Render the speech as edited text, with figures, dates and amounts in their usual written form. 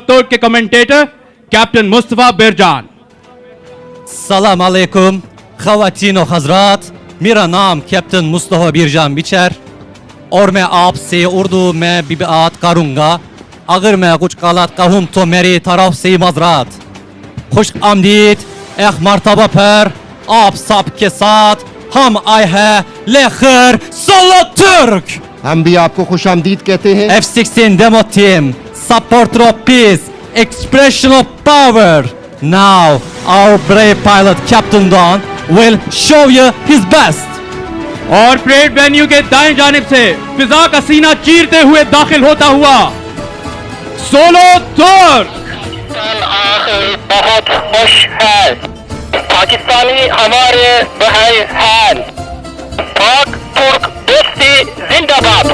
तोड़ के commentator captain Mustafa बिरजान। सलाम अलैकुम ख़वातीन और हज़रात, मेरा नाम कैप्टन मुस्तफा बिरजान बिचर और मैं आपसे उर्दू में भी बात करूँगा। अगर मैं कुछ गलत कहूँ तो मेरी तरफ से माज़रत। खुश आमदीद एक मरतबा पर आप सब के साथ हम आए हैं लेकर सोलो तुर्क। हम भी आपको खुश आमदीद कहते हैं। F-16 demo team, supporter of peace, expression of power. Now, our brave pilot Captain Don will show you his best. और परेड वेन्यू के दाएं जानिब से फिजा का सीना चीरते हुए दाखिल होता हुआ सोलो तुर्क। आखिर बहुत खुश है। पाकिस्तानी हमारे भाई हैं। पाक तुर्क दोस्ती जिंदाबाद।